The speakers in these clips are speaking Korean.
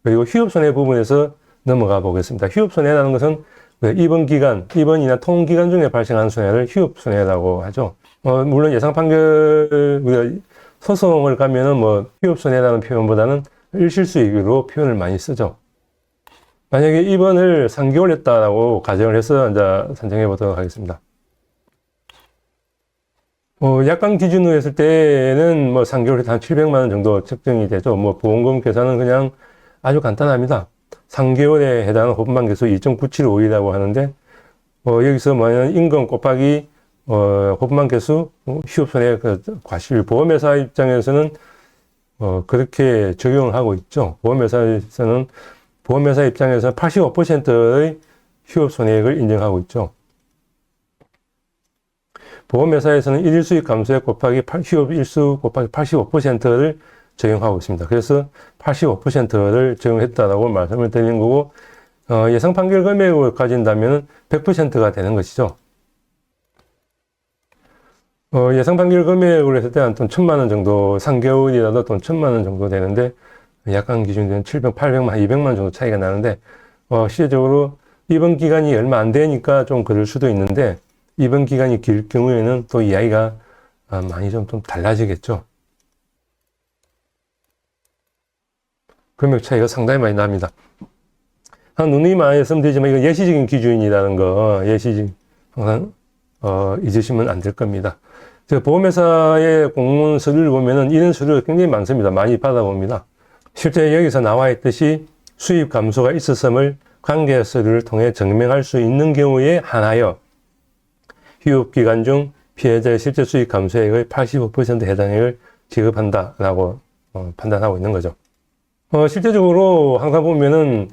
그리고 휴업손해 부분에서 넘어가 보겠습니다. 휴업손해라는 것은 입원이나 통기간 중에 발생하는 손해를 휴업손해라고 하죠. 물론 예상판결, 우리가 소송을 가면은 휴업손해라는 표현보다는 일실수익으로 표현을 많이 쓰죠. 만약에 입원을 3개월 했다라고 가정을 해서 이제 산정해 보도록 하겠습니다. 약관 기준으로 했을 때는 3개월에 한 700만 원 정도 책정이 되죠. 보험금 계산은 그냥 아주 간단합니다. 3개월에 해당하는 호흡만 개수 2.975이라고 하는데, 여기서 뭐냐면 임금 곱하기, 호흡만 개수, 휴업손해 과실, 보험회사 입장에서는, 그렇게 적용을 하고 있죠. 보험회사 입장에서는 85%의 휴업손해액을 인정하고 있죠. 보험회사에서는 일일 수익 감소액 곱하기 휴업 일수 곱하기 85%를 적용하고 있습니다. 그래서 85%를 적용했다라고 말씀을 드린 거고, 예상 판결 금액을 가진다면 100%가 되는 것이죠. 예상 판결 금액으로 했을 때 한 돈 1,000만 원 정도, 3개월이라도 돈 1,000만 원 정도 되는데, 약관 기준에는 700, 800만, 200만 원 정도 차이가 나는데, 실제적으로 입원 기간이 얼마 안 되니까 좀 그럴 수도 있는데, 입원 기간이 길 경우에는 또 이야기가 많이 좀 달라지겠죠. 금액 차이가 상당히 많이 납니다. 누누이 말씀드리지만 이건 예시적인 기준이라는 거, 항상, 잊으시면 안 될 겁니다. 보험회사의 공문 서류를 보면은 이런 서류가 굉장히 많습니다. 많이 받아봅니다. 실제 여기서 나와 있듯이 수입 감소가 있었음을 관계 서류를 통해 증명할 수 있는 경우에 한하여 휴업기간 중 피해자의 실제 수익 감소액의 85% 해당액을 지급한다라고 판단하고 있는 거죠. 실제적으로 항상 보면은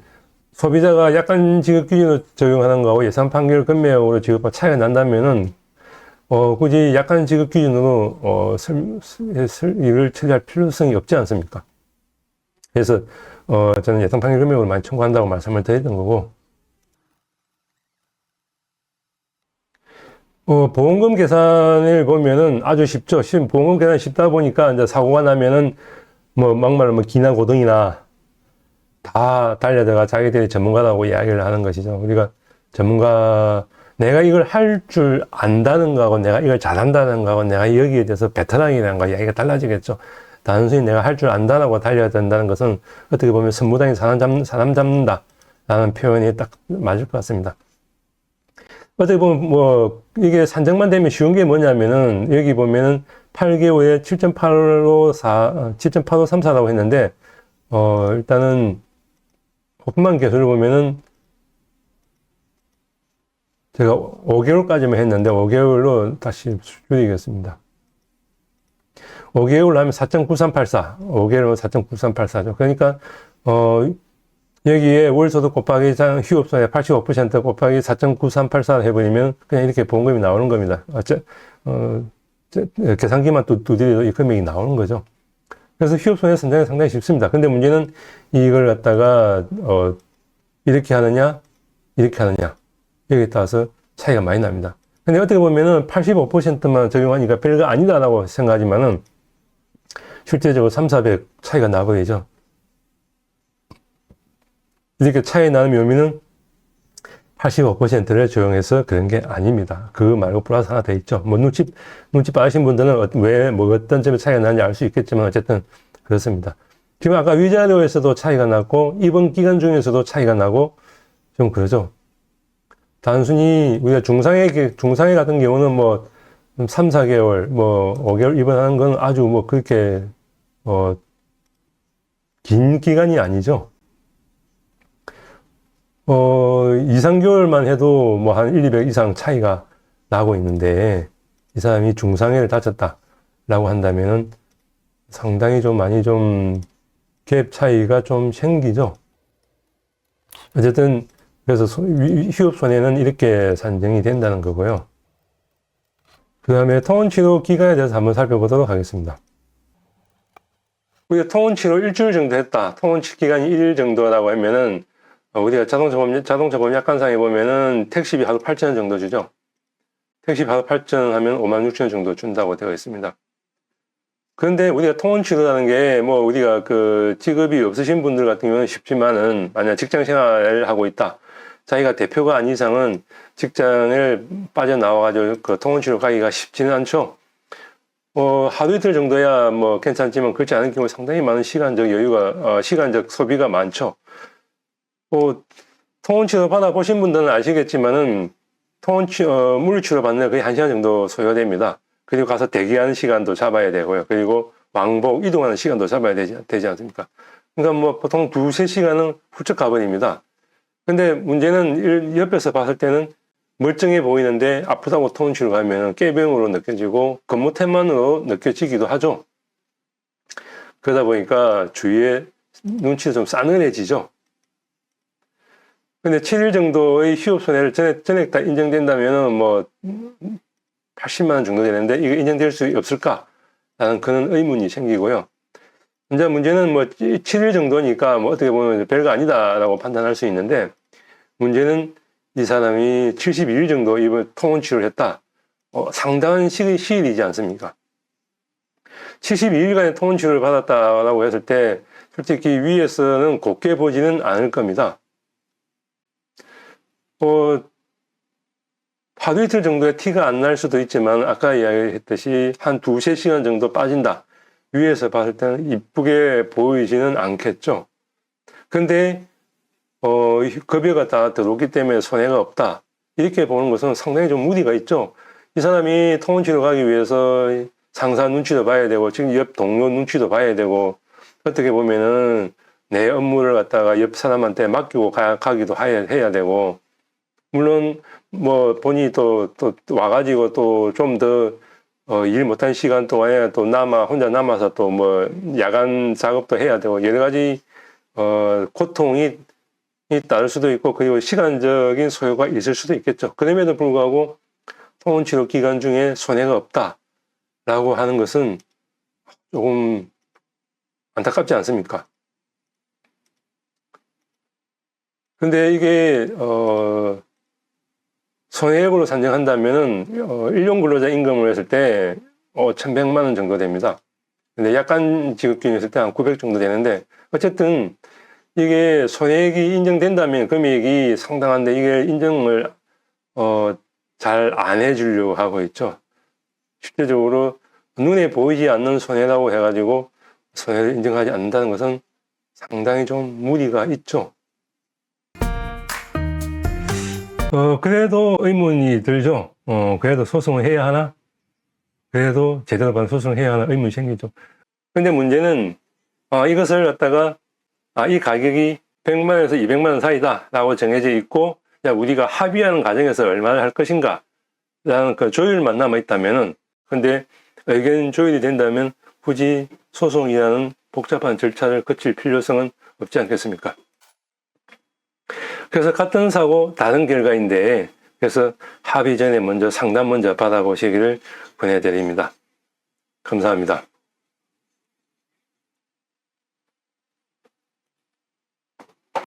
소비자가 약관 지급 기준으로 적용하는 거하고 예산 판결 금액으로 지급과 차이가 난다면은 굳이 약관 지급 기준으로 이를 처리할 필요성이 없지 않습니까? 그래서 저는 예산 판결 금액을 많이 청구한다고 말씀을 드렸던 거고, 보험금 계산을 보면은 아주 쉽죠. 보험금 계산이 쉽다 보니까 이제 사고가 나면은 막말로 기나 고등이나 다 달려들어가 자기들이 전문가라고 이야기를 하는 것이죠. 우리가 내가 이걸 할 줄 안다는 거하고 내가 이걸 잘한다는 거하고 내가 여기에 대해서 베테랑이라는 거 이야기가 달라지겠죠. 단순히 내가 할 줄 안다라고 달려야 된다는 것은 어떻게 보면 선무당이 사람 잡는다 라는 표현이 딱 맞을 것 같습니다. 어떻게 보면 이게 산정만 되면 쉬운 게 뭐냐면은 여기 보면은 8개월에 7.8534라고 했는데 일단은 호프만 개수를 보면은 제가 5개월까지만 했는데 5개월로 다시 줄이겠습니다. 5개월로 하면 4.9384, 5개월로 4.9384죠. 그러니까 여기에 월소득 곱하기 휴업손해 85% 곱하기 4.9384 해버리면 그냥 이렇게 보험금이 나오는 겁니다. 계산기만 두드려도 이 금액이 나오는 거죠. 그래서 휴업손해 선정이 상당히 쉽습니다. 근데 문제는 이걸 갖다가 이렇게 하느냐 여기에 따라서 차이가 많이 납니다. 근데 어떻게 보면은 85%만 적용하니까 별거 아니다라고 생각하지만은 실제적으로 3,400 차이가 나버리죠. 이렇게 차이 나는 묘미는 85%를 적용해서 그런 게 아닙니다. 그거 말고 플러스 하나 더 있죠. 눈치 빠르신 분들은 어떤 점에 차이가 나는지 알 수 있겠지만 어쨌든 그렇습니다. 지금 아까 위자료에서도 차이가 났고, 입원 기간 중에서도 차이가 나고, 좀 그러죠. 단순히 우리가 중상해 같은 경우는 3, 4개월, 5개월 입원하는 건 아주 그렇게, 긴 기간이 아니죠. 2, 3개월만 해도 한 1, 200 이상 차이가 나고 있는데, 이 사람이 중상해를 다쳤다라고 한다면은 상당히 많이 갭 차이가 좀 생기죠. 어쨌든, 그래서 휴업손해는 이렇게 산정이 된다는 거고요. 그 다음에 통원치료 기간에 대해서 한번 살펴보도록 하겠습니다. 우리가 통원치료 일주일 정도 했다. 통원치 기간이 1일 정도라고 하면은, 우리가 자동차보험 약관상에 보면은 택시비 하루 8,000원 정도 주죠. 택시비 하루 8,000원 하면 56,000원 정도 준다고 되어 있습니다. 그런데 우리가 통원치료라는 게 뭐 우리가 그 직업이 없으신 분들 같은 경우는 쉽지만은 만약 직장 생활을 하고 있다. 자기가 대표가 아닌 이상은 직장을 빠져나와가지고 그 통원치료 가기가 쉽지는 않죠. 하루 이틀 정도야 뭐 괜찮지만 그렇지 않은 경우 상당히 많은 시간적 여유가, 시간적 소비가 많죠. 통원치료 받아보신 분들은 아시겠지만은 물리치료 받는 데 거의 1시간 정도 소요됩니다. 그리고 가서 대기하는 시간도 잡아야 되고요. 그리고 왕복 이동하는 시간도 잡아야 되지 않습니까? 그러니까 뭐 보통 2-3시간은 훌쩍 가버립니다. 근데 문제는 옆에서 봤을 때는 멀쩡해 보이는데 아프다고 통원치료 가면 꾀병으로 느껴지고 겉모태만으로 느껴지기도 하죠. 그러다 보니까 주위에 눈치도 좀 싸늘해지죠. 근데 7일 정도의 휴업 손해를 전액 다 인정된다면은 뭐 80만 원 정도 되는데 이거 인정될 수 없을까라는 그런 의문이 생기고요. 이제 문제는 뭐 7일 정도니까 뭐 어떻게 보면 별거 아니다라고 판단할 수 있는데 문제는 이 사람이 72일 정도 이번 통원치료를 했다. 상당한 시일이지 않습니까? 72일간의 통원치료를 받았다라고 했을 때 솔직히 위에서는 곱게 보지는 않을 겁니다. 하루 이틀 정도의 티가 안 날 수도 있지만 아까 이야기했듯이 한 2-3시간 정도 빠진다. 위에서 봤을 때는 이쁘게 보이지는 않겠죠. 근데 급여가 다 들어오기 때문에 손해가 없다. 이렇게 보는 것은 상당히 좀 무리가 있죠. 이 사람이 통원치료 가기 위해서 상사 눈치도 봐야 되고 지금 옆 동료 눈치도 봐야 되고 어떻게 보면은 내 업무를 갖다가 옆 사람한테 맡기고 가기도 해야 되고 물론 뭐 본인이 또 와가지고 또 좀 더 일 못한 시간 동안에 또 혼자 남아서 또 뭐 야간 작업도 해야 되고 여러 가지 고통이 따를 수도 있고 그리고 시간적인 소요가 있을 수도 있겠죠. 그럼에도 불구하고 통원치료 기간 중에 손해가 없다라고 하는 것은 조금 안타깝지 않습니까? 근데 이게 손해액으로 산정한다면은 일용 근로자 임금을 했을 때 1,100만 원 정도 됩니다. 근데 약간 지급균이 있을 때 한 900 정도 되는데 어쨌든 이게 손해액이 인정된다면 금액이 상당한데 이게 인정을 잘 안 해주려고 하고 있죠. 실제적으로 눈에 보이지 않는 손해라고 해가지고 손해를 인정하지 않는다는 것은 상당히 좀 무리가 있죠. 그래도 의문이 들죠. 그래도 소송을 해야 하나? 그래도 제대로 받은 소송을 해야 하나? 의문이 생기죠. 근데 문제는, 이것을 갖다가, 이 가격이 100만 원에서 200만 원 사이다. 라고 정해져 있고, 우리가 합의하는 과정에서 얼마를 할 것인가? 라는 그 조율만 남아있다면은, 근데 의견 조율이 된다면 굳이 소송이라는 복잡한 절차를 거칠 필요성은 없지 않겠습니까? 그래서 같은 사고 다른 결과인데 그래서 합의 전에 먼저 상담 먼저 받아보시기를 권해드립니다. 감사합니다.